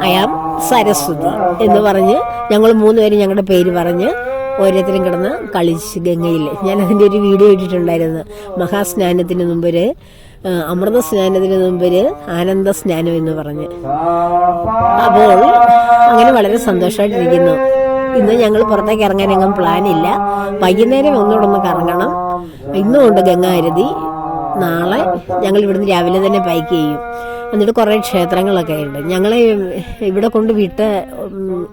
അയാം സരസ്വതി എന്ന് പറഞ്ഞ് ഞങ്ങൾ 3 പേരും ഞങ്ങളുടെ പേര് പറഞ്ഞ് ഓരോരുത്തരും കിടന്ന് കളിച്ച് ഗംഗയിൽ. ഞാൻ അതിൻ്റെ ഒരു വീഡിയോ ഇട്ടിട്ടുണ്ടായിരുന്നു. മഹാസ്നാനത്തിന് മുമ്പ് അമൃത സ്നാനത്തിന് മുമ്പ് ആനന്ദ സ്നാനം എന്ന് പറഞ്ഞ്. അപ്പോൾ അങ്ങനെ വളരെ സന്തോഷമായിട്ടിരിക്കുന്നു. ഇന്ന് ഞങ്ങൾ പുറത്തേക്ക് ഇറങ്ങാനെങ്ങും പ്ലാനില്ല. വൈകുന്നേരം ഒന്നുകൂടെ കറങ്ങണം. ഇന്നുകൊണ്ട് ഗംഗാരതി. നാളെ ഞങ്ങൾ ഇവിടുന്ന് രാവിലെ തന്നെ പാക്ക് ചെയ്യും. എന്നിട്ട് കുറേ ക്ഷേത്രങ്ങളൊക്കെ ഉണ്ട്. ഞങ്ങളെ ഇവിടെ കൊണ്ട് വിട്ട്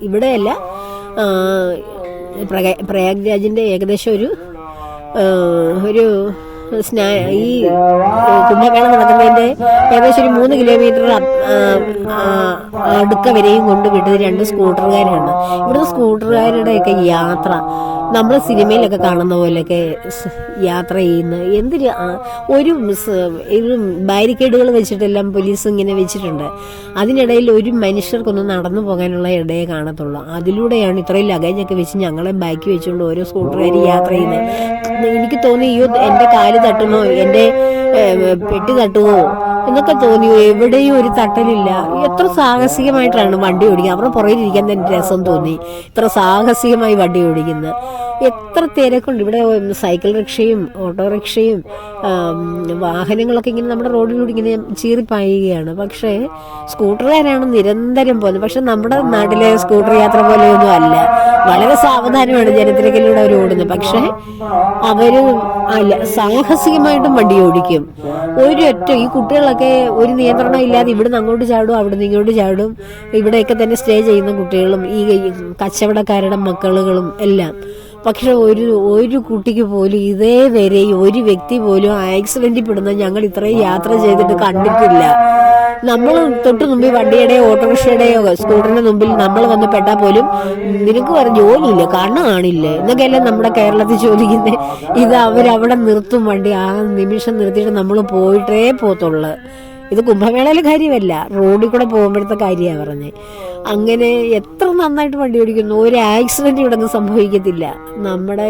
ഇവിടെയല്ല, പ്രയാഗ്രാജിൻ്റെ ഏകദേശം ഒരു ഈ കുംഭമേള നടക്കുന്നതിൻ്റെ ഏകദേശം ഒരു 3 കിലോമീറ്റർ അടുക്ക വരെയും കൊണ്ട് വിട്ടത് 2 സ്കൂട്ടറുകാരാണ്. ഇവിടുത്തെ സ്കൂട്ടറുകാരുടെയൊക്കെ യാത്ര നമ്മൾ സിനിമയിലൊക്കെ കാണുന്ന പോലെയൊക്കെ യാത്ര ചെയ്യുന്ന ഒരു ബാരിക്കേഡുകൾ വെച്ചിട്ടെല്ലാം പോലീസ് ഇങ്ങനെ വെച്ചിട്ടുണ്ട്. അതിനിടയിൽ ഒരു മനുഷ്യർക്കൊന്നും നടന്നു പോകാനുള്ള ഇടയെ കാണത്തുള്ളൂ. അതിലൂടെയാണ് ഇത്രയും ലഗേജൊക്കെ വെച്ച് ഞങ്ങളെ ബാക്കി വെച്ചുകൊണ്ട് ഓരോ സ്കൂട്ടറുകാർ യാത്ര ചെയ്യുന്നത്. എനിക്ക് തോന്നി, എൻ്റെ കാല് തട്ടുമോ, എൻ്റെ പെട്ടി തട്ടുമോ എന്നൊക്കെ തോന്നി. എവിടെയും ഒരു തട്ടലില്ല. എത്ര സാഹസികമായിട്ടാണ് വണ്ടി ഓടിക്കുക. അവരുടെ പുറകിലിരിക്കാൻ തന്നെ രസം തോന്നി. ഇത്ര സാഹസികമായി വണ്ടി ഓടിക്കുന്നത്. എത്ര തിരക്കുണ്ട് ഇവിടെ. സൈക്കിൾ റിക്ഷയും ഓട്ടോറിക്ഷയും വാഹനങ്ങളൊക്കെ ഇങ്ങനെ നമ്മുടെ റോഡിലൂടെ ഇങ്ങനെ ചീറിപ്പായുകയാണ്. പക്ഷേ സ്കൂട്ടറുകാരാണ് നിരന്തരം പോകുന്നത്. പക്ഷെ നമ്മുടെ നാട്ടിലെ സ്കൂട്ടർ യാത്ര പോലെയൊന്നും അല്ല. വളരെ സാവധാനമാണ് ജനത്തിരക്കിലൂടെ അവർ ഓടുന്നത്. പക്ഷെ അവര് സാഹസികമായിട്ടും വണ്ടി ഓടിക്കും. ഈ കുട്ടികളൊക്കെ ഒരു നിയന്ത്രണം ഇല്ലാതെ ഇവിടുന്ന് അങ്ങോട്ട് ചാടും, അവിടുന്ന് ഇങ്ങോട്ട് ചാടും. ഇവിടെയൊക്കെ തന്നെ സ്റ്റേ ചെയ്യുന്ന കുട്ടികളും ഈ കച്ചവടക്കാരുടെ മക്കളുകളും എല്ലാം പക്ഷെ ഒരു കുട്ടിക്ക് പോലും ഇതേവരെ ഒരു വ്യക്തി പോലും ആക്സിഡന്റിൽ പെടുന്ന ഞങ്ങൾ ഇത്രയും യാത്ര ചെയ്തിട്ട് കണ്ടിട്ടില്ല. നമ്മൾ തൊട്ട് മുമ്പിൽ വണ്ടിയുടെയോ ഓട്ടോറിക്ഷയുടെയോ സ്കൂട്ടറിന്റെ മുമ്പിൽ നമ്മൾ വന്ന് പെട്ടാൽ പോലും നിനക്ക് പറഞ്ഞ ജോലിയില്ല, കണ്ണ് കാണില്ലേ എന്നൊക്കെയല്ലേ നമ്മുടെ കേരളത്തിൽ ചോദിക്കുന്നത്. ഇത് അവരവിടെ നിർത്തും വണ്ടി, ആ നിമിഷം നിർത്തിയിട്ട് നമ്മൾ പോയിട്ടേ പോത്തുള്ളു. ഇത് കുംഭമേളയിലെ കാര്യമല്ല, റോഡിൽ കൂടെ പോകുമ്പോഴത്തെ കാര്യമാണ് പറഞ്ഞത്. അങ്ങനെ എത്ര നന്നായിട്ട് വണ്ടി ഓടിക്കുന്നു, ഒരു ആക്സിഡന്റ് ഇവിടെ ഒന്നും സംഭവിക്കത്തില്ല. നമ്മുടെ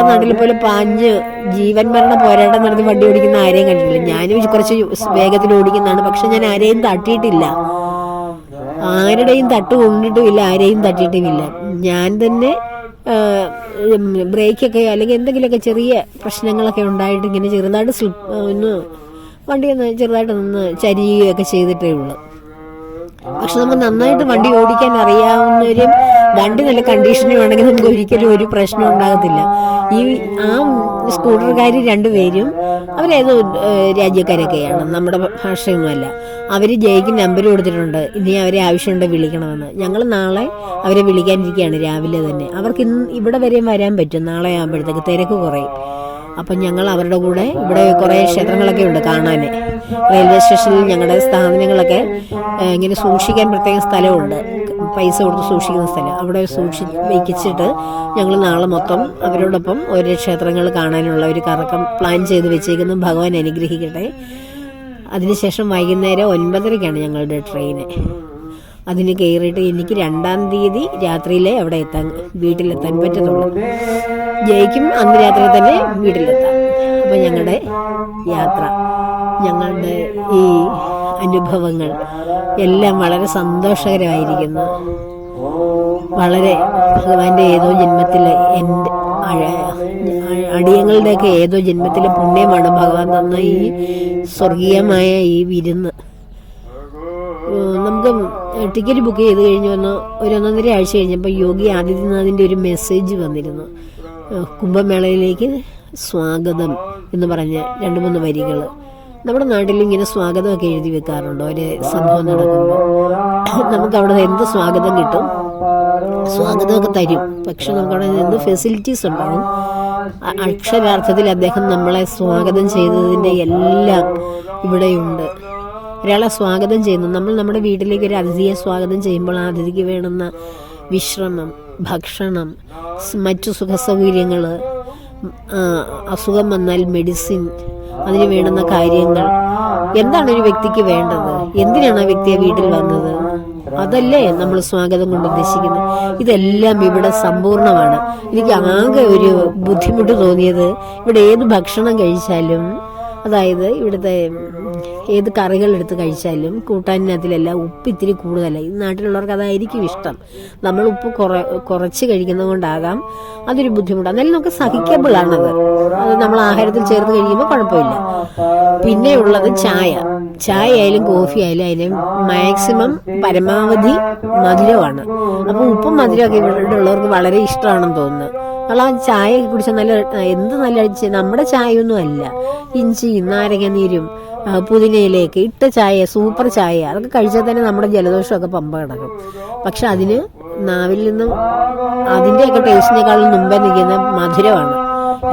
നാട്ടിൽ പോലെ പാഞ്ഞ് ജീവൻ മരണ പോരാട്ടം നടത്തി വണ്ടി ഓടിക്കുന്ന ആരെയും കണ്ടിട്ടില്ല. ഞാനും കുറച്ച് വേഗത്തിൽ ഓടിക്കുന്നതാണ്, പക്ഷെ ഞാൻ ആരെയും തട്ടിയിട്ടില്ല, ആരുടെയും തട്ട് കൊണ്ടിട്ടുമില്ല, ആരെയും തട്ടിയിട്ടുമില്ല. ഞാൻ തന്നെ ബ്രേക്കൊക്കെ അല്ലെങ്കിൽ എന്തെങ്കിലുമൊക്കെ ചെറിയ പ്രശ്നങ്ങളൊക്കെ ഉണ്ടായിട്ട് ഇങ്ങനെ ചെറുതായിട്ട് വണ്ടി ഒന്ന് ചെറുതായിട്ടൊന്ന് ചരിയുകയൊക്കെ ചെയ്തിട്ടേ ഉള്ളൂ. പക്ഷെ നമുക്ക് നന്നായിട്ട് വണ്ടി ഓടിക്കാൻ അറിയാവുന്നവരും വണ്ടി നല്ല കണ്ടീഷനിൽ വേണമെങ്കിൽ നമുക്ക് ഒരിക്കലും ഒരു പ്രശ്നം ഉണ്ടാകത്തില്ല. ആ സ്കൂട്ടർകാർ രണ്ടുപേരും അവരേതോ രാജ്യക്കാരൊക്കെയാണ്, നമ്മുടെ ഭാഷയൊന്നുമല്ല. അവർ ജയിക്ക് നമ്പർ കൊടുത്തിട്ടുണ്ട്, ഇനി അവരെ ആവശ്യമുണ്ട് വിളിക്കണമെന്ന്. ഞങ്ങൾ നാളെ അവരെ വിളിക്കാനിരിക്കുകയാണ് രാവിലെ തന്നെ. അവർക്ക് ഇവിടെ വരെയും വരാൻ പറ്റും, നാളെ ആകുമ്പോഴത്തേക്ക് തിരക്ക് കുറയും. അപ്പം ഞങ്ങൾ അവരുടെ കൂടെ, ഇവിടെ കുറേ ക്ഷേത്രങ്ങളൊക്കെ ഉണ്ട് കാണാൻ. റെയിൽവേ സ്റ്റേഷനിൽ ഞങ്ങളുടെ സ്ഥാപനങ്ങളൊക്കെ ഇങ്ങനെ സൂക്ഷിക്കാൻ പ്രത്യേക സ്ഥലമുണ്ട്, പൈസ കൊടുത്ത് സൂക്ഷിക്കുന്ന സ്ഥലം. അവിടെ വയ്ക്കിച്ചിട്ട് ഞങ്ങൾ നാളെ മൊത്തം അവരോടൊപ്പം ഓരോ ക്ഷേത്രങ്ങൾ കാണാനുള്ള ഒരു കറക്കം പ്ലാൻ ചെയ്ത് വെച്ചേക്കുന്നു. ഭഗവാൻ അനുഗ്രഹിക്കട്ടെ. അതിനുശേഷം വൈകുന്നേരം 9:30-ക്കാണ് ഞങ്ങളുടെ ട്രെയിന്. അതിന് കയറിയിട്ട് എനിക്ക് 2-ാം തീയതി രാത്രിയിലെ അവിടെ വീട്ടിലെത്താൻ പറ്റത്തുള്ളൂ. ജയിക്കും അന്ന് രാത്രി തന്നെ വീട്ടിലെത്താം. അപ്പം ഞങ്ങളുടെ യാത്ര, ഞങ്ങളുടെ ഈ അനുഭവങ്ങൾ എല്ലാം വളരെ സന്തോഷകരമായിരിക്കുന്നു. വളരെ ഭഗവാന്റെ ഏതോ ജന്മത്തിലെ എൻ്റെ അടിയങ്ങളുടെയൊക്കെ ഏതോ ജന്മത്തിലെ പുണ്യമാണ് ഭഗവാൻ തന്ന ഈ സ്വർഗീയമായ ഈ വിരുന്ന്. നമുക്ക് ടിക്കറ്റ് ബുക്ക് ചെയ്ത് കഴിഞ്ഞ് വന്ന് ഒരു 1.5 ആഴ്ച കഴിഞ്ഞപ്പോൾ യോഗി ആദിത്യനാഥിൻ്റെ ഒരു മെസ്സേജ് വന്നിരുന്നു. കുംഭമേളയിലേക്ക് സ്വാഗതം എന്ന് പറഞ്ഞ 2-3 വരികൾ. നമ്മുടെ നാട്ടിൽ ഇങ്ങനെ സ്വാഗതമൊക്കെ എഴുതി വെക്കാറുണ്ടോ ഒരു സംഭവം നടക്കുമ്പോൾ? നമുക്കവിടെ എന്ത് സ്വാഗതം കിട്ടും? സ്വാഗതമൊക്കെ തരും, പക്ഷെ നമുക്കവിടെ എന്ത് ഫെസിലിറ്റീസ് ഉണ്ടാവും? അക്ഷരാർത്ഥത്തിൽ അദ്ദേഹം നമ്മളെ സ്വാഗതം ചെയ്തതിൻ്റെ എല്ലാം ഇവിടെയുണ്ട്. ഒരാളെ സ്വാഗതം ചെയ്യുന്നു, നമ്മൾ നമ്മുടെ വീട്ടിലേക്ക് ഒരു അതിഥിയെ സ്വാഗതം ചെയ്യുമ്പോൾ ആ അതിഥിക്ക് വേണ്ടുന്ന വിശ്രമം, ഭക്ഷണം, മറ്റു സുഖസൗകര്യങ്ങൾ, അസുഖം വന്നാൽ മെഡിസിൻ, അതിന് വേണ്ടുന്ന കാര്യങ്ങൾ, എന്താണ് ഒരു വ്യക്തിക്ക് വേണ്ടത്, എന്തിനാണ് ആ വ്യക്തിയെ വീട്ടിൽ വന്നത്, അതല്ലേ നമ്മൾ സ്വാഗതം കൊണ്ട് ഉദ്ദേശിക്കുന്നത്. ഇതെല്ലാം ഇവിടെ സമ്പൂർണ്ണമാണ്. എനിക്ക് ആകെ ഒരു ബുദ്ധിമുട്ട് തോന്നിയത്, ഇവിടെ ഏത് ഭക്ഷണം കഴിച്ചാലും, അതായത് ഇവിടുത്തെ ഏത് കറികൾ എടുത്ത് കഴിച്ചാലും കൂട്ടാനത്തിലെല്ലാം ഉപ്പ് ഇത്തിരി കൂടുതലാണ്. ഈ നാട്ടിലുള്ളവർക്ക് അതായിരിക്കും ഇഷ്ടം. നമ്മൾ ഉപ്പ് കുറച്ച് കഴിക്കുന്നത് കൊണ്ടാകാം അതൊരു ബുദ്ധിമുട്ടാണ്. എന്നാലും നമുക്ക് സഹിക്കബിളാണത്. അത് നമ്മൾ ആഹാരത്തിൽ ചേർത്ത് കഴിക്കുമ്പോൾ കുഴപ്പമില്ല. പിന്നെ ഉള്ളത് ചായ ആയാലും കോഫി ആയാലും അതിന് മാക്സിമം പരമാവധി മധുരമാണ്. അപ്പോൾ ഉപ്പും മധുരമൊക്കെ ഇവിടെ ഉള്ളവർക്ക് വളരെ ഇഷ്ടമാണെന്ന് തോന്നുന്നു. ആ ചായ കുടിച്ചാൽ നല്ല നമ്മുടെ ചായയൊന്നും അല്ല. ഇഞ്ചി, നാരങ്ങ നീരും പുതിനയിലേക്ക് ഇട്ട ചായ, സൂപ്പർ ചായ, അതൊക്കെ കഴിച്ചാൽ തന്നെ നമ്മുടെ ജലദോഷമൊക്കെ പമ്പ കിടക്കും. പക്ഷെ അതിന് നാവിൽ നിന്നും അതിൻ്റെയൊക്കെ ടേസ്റ്റിനേക്കാളും മുമ്പേ നിൽക്കുന്ന മധുരമാണ്.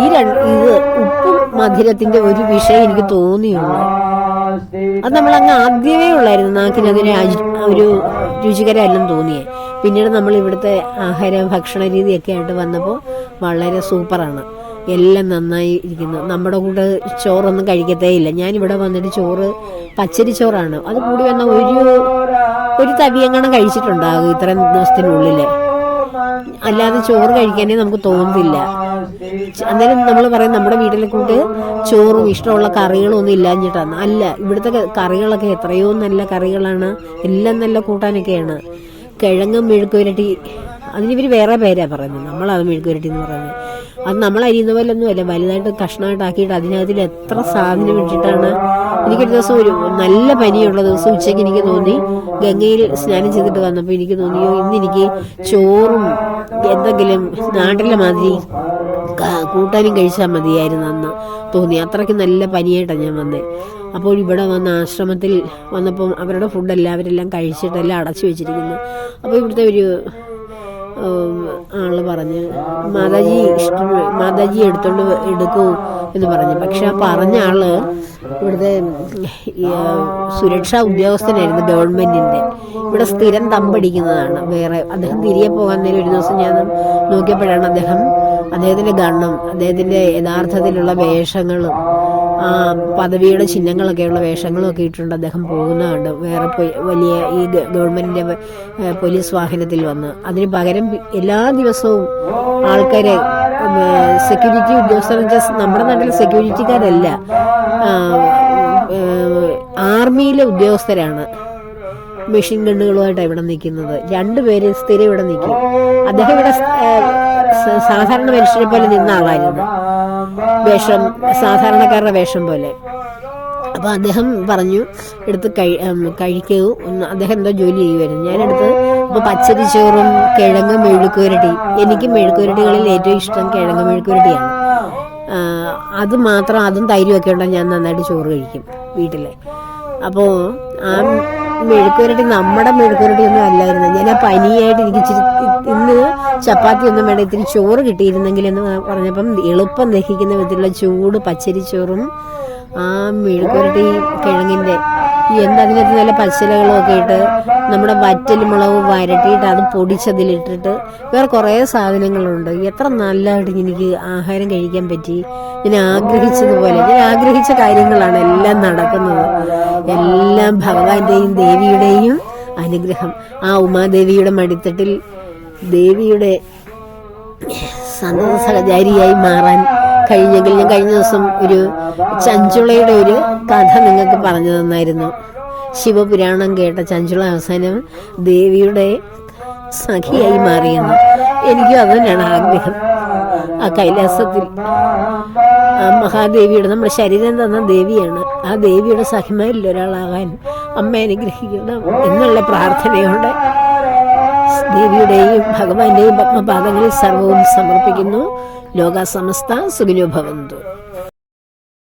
ഇത് ഉപ്പും മധുരത്തിന്റെ ഒരു വിഷയം എനിക്ക് തോന്നിയുള്ളൂ. അത് നമ്മളങ്ങ് ആദ്യമേ ഉള്ളായിരുന്നു നാക്കിനതിന് ഒരു രുചികരമല്ലെന്ന് തോന്നിയേ. പിന്നീട് നമ്മൾ ഇവിടുത്തെ ആഹാരം, ഭക്ഷണ രീതിയൊക്കെ ആയിട്ട് വന്നപ്പോൾ വളരെ സൂപ്പറാണ്. എല്ലാം നന്നായി ഇരിക്കുന്നു. നമ്മുടെ കൂടെ ചോറൊന്നും കഴിക്കത്തേ ഇല്ല. ഞാനിവിടെ വന്നിട്ട് പച്ചരി ചോറാണ്. അത് കൂടി വന്ന ഒരു തവിയെങ്ങാനും കഴിച്ചിട്ടുണ്ടാകും ഇത്രയും ദിവസത്തിനുള്ളിൽ. അല്ലാതെ ചോറ് കഴിക്കാനേ നമുക്ക് തോന്നുന്നില്ല. അന്നേരം നമ്മൾ പറയും നമ്മുടെ വീട്ടിലെ കൂട്ട് ചോറും ഇഷ്ടമുള്ള കറികളും ഒന്നും ഇല്ലാഞ്ഞിട്ടാണ്. അല്ല, ഇവിടുത്തെ കറികളൊക്കെ എത്രയോ നല്ല കറികളാണ്, എല്ലാം നല്ല കൂട്ടാനൊക്കെയാണ്. കിഴങ്ങും മെഴുക്കുവരട്ടി, അതിനിവർ വേറെ പേരാ പറയുന്നത്, നമ്മളത് മെഴുക്കുവരട്ടി എന്ന് പറയുന്നത്. അത് നമ്മൾ അരിയുന്ന പോലെ ഒന്നും അല്ല, വലുതായിട്ട് കഷ്ണമായിട്ടാക്കിയിട്ട് അതിനകത്തിൽ എത്ര സാധനം ഇട്ടിട്ടാണ്. എനിക്കൊരു ദിവസം ഒരു നല്ല പനിയുള്ള ദിവസം ഉച്ചയ്ക്ക് എനിക്ക് തോന്നി, ഗംഗയിൽ സ്നാനം ചെയ്തിട്ട് വന്നപ്പോൾ എനിക്ക് തോന്നിയോ ഇന്നെനിക്ക് ചോറും എന്തെങ്കിലും നാട്ടിലെ മാതിരി കൂട്ടാനും കഴിച്ചാൽ മതിയായിരുന്നു എന്ന് തോന്നി. അത്രയ്ക്ക് നല്ല പനിയായിട്ടാണ് ഞാൻ വന്നത്. അപ്പോൾ ഇവിടെ വന്ന ആശ്രമത്തിൽ വന്നപ്പം അവരുടെ ഫുഡ് അവരെല്ലാം കഴിച്ചിട്ടെല്ലാം അടച്ചു വെച്ചിരിക്കുന്നു. അപ്പോൾ ഇവിടുത്തെ ആള് പറഞ്ഞ് മാതാജി എടുക്കൂ എന്ന് പറഞ്ഞു. പക്ഷെ ആ പറഞ്ഞ ആള് ഇവിടുത്തെ സുരക്ഷാ ഉദ്യോഗസ്ഥനായിരുന്നു, ഗവൺമെന്റിന്റെ. ഇവിടെ സ്ഥിരം തമ്പടിക്കുന്നതാണ്. വേറെ അദ്ദേഹം തിരികെ പോകാൻ നേരം ഒരു ദിവസം ഞാൻ നോക്കിയപ്പോഴാണ് അദ്ദേഹത്തിന്റെ ഗണ്ണും അദ്ദേഹത്തിന്റെ യഥാർത്ഥത്തിലുള്ള വേഷങ്ങളും പദവിയുടെ ചിഹ്നങ്ങളൊക്കെയുള്ള വേഷങ്ങളും ഒക്കെ ഇട്ടുകൊണ്ട് അദ്ദേഹം പോകുന്നതുണ്ട്. വേറെ വലിയ ഈ ഗവൺമെന്റിന്റെ പോലീസ് വാഹനത്തിൽ വന്ന്. അതിന് പകരം എല്ലാ ദിവസവും ആൾക്കാരെ സെക്യൂരിറ്റി ഉദ്യോഗസ്ഥർ, നമ്മുടെ നാട്ടിലെ സെക്യൂരിറ്റിക്കാരല്ല, ആർമിയിലെ ഉദ്യോഗസ്ഥരാണ് മെഷീൻ ഗണ്ണുകളുമായിട്ട് ഇവിടെ നിൽക്കുന്നത്. രണ്ടുപേര് സ്ഥിരം ഇവിടെ നിൽക്കും. അദ്ദേഹം ഇവിടെ സാധാരണ മനുഷ്യരെ പോലെ നിന്ന ആളായിരുന്നു, വേഷം സാധാരണക്കാരുടെ വേഷം പോലെ. അപ്പൊ അദ്ദേഹം പറഞ്ഞു എടുത്ത് കഴിക്കൂ. അദ്ദേഹം എന്തോ ജോലി ചെയ്യുമായിരുന്നു. ഞാനെടുത്ത് അപ്പോൾ പച്ചരി ചോറും കിഴങ്ങ് മെഴുക്കുവരട്ടി. എനിക്ക് മെഴുക്കുവരട്ടികളിൽ ഏറ്റവും ഇഷ്ടം കിഴങ്ങ് മെഴുക്കുവരട്ടിയാണ്. അത് മാത്രം, അതും തൈരും ഒക്കെ ഉണ്ടെങ്കിൽ ഞാൻ നന്നായിട്ട് ചോറ് കഴിക്കും വീട്ടിലെ. അപ്പോൾ ആ മെഴുക്കുവരട്ടി നമ്മുടെ മെഴുക്കുവരട്ടി ഒന്നും അല്ലായിരുന്നു. ഞാൻ ആ പനിയായിട്ട് എനിക്ക് ഇന്ന് ചപ്പാത്തി ഒന്നും വേണ്ട, ഇത്തിരി ചോറ് കിട്ടിയിരുന്നെങ്കിലെന്ന് പറഞ്ഞപ്പം എളുപ്പം ദഹിക്കുന്ന വിധത്തിലുള്ള ചൂട് പച്ചരിച്ചോറും ആ മെഴുക്കുവരട്ടി കിഴങ്ങിൻ്റെ അതിനകത്ത് നല്ല പച്ചിലകളും ഒക്കെ ഇട്ട് നമ്മുടെ വറ്റൽ മുളക് വരട്ടിയിട്ട് അത് പൊടിച്ചതിലിട്ടിട്ട് വേറെ കുറേ സാധനങ്ങളുണ്ട്. എത്ര നല്ലതായിട്ട് എനിക്ക് ആഹാരം കഴിക്കാൻ പറ്റി. ഞാൻ ആഗ്രഹിച്ചതുപോലെ, ഞാൻ ആഗ്രഹിച്ച കാര്യങ്ങളാണ് എല്ലാം നടക്കുന്നത്. എല്ലാം ഭഗവാന്റെയും ദേവിയുടെയും അനുഗ്രഹം. ആ ഉമാദേവിയുടെ മടിത്തട്ടിൽ ദേവിയുടെ സന്തത സഹചാരിയായി മാറാൻ കഴിഞ്ഞെങ്കിൽ. ഞാൻ കഴിഞ്ഞ ദിവസം ഒരു ചഞ്ചുളയുടെ ഒരു കഥ നിങ്ങൾക്ക് പറഞ്ഞു തന്നായിരുന്നു. ശിവപുരാണം കേട്ട ചഞ്ചുള അവസാനം ദേവിയുടെ സഖിയായി മാറിയെന്ന്. എനിക്കും അത് തന്നെയാണ് ആഗ്രഹം. ആ കൈലാസത്തിൽ ആ മഹാദേവിയുടെ, നമ്മുടെ ശരീരം തന്ന ദേവിയാണ്, ആ ദേവിയുടെ സഖിമാരിൽ ഒരാളാകാൻ അമ്മ അനുഗ്രഹിക്കണം എന്നുള്ള പ്രാർത്ഥനയോടെ ദേവിയുടെയും ഭഗവാന്റെയും പത്മപാദങ്ങളിൽ സർവവും സമർപ്പിക്കുന്നു. ലോക സമസ്ത സുഖിനോ ഭവന്തു.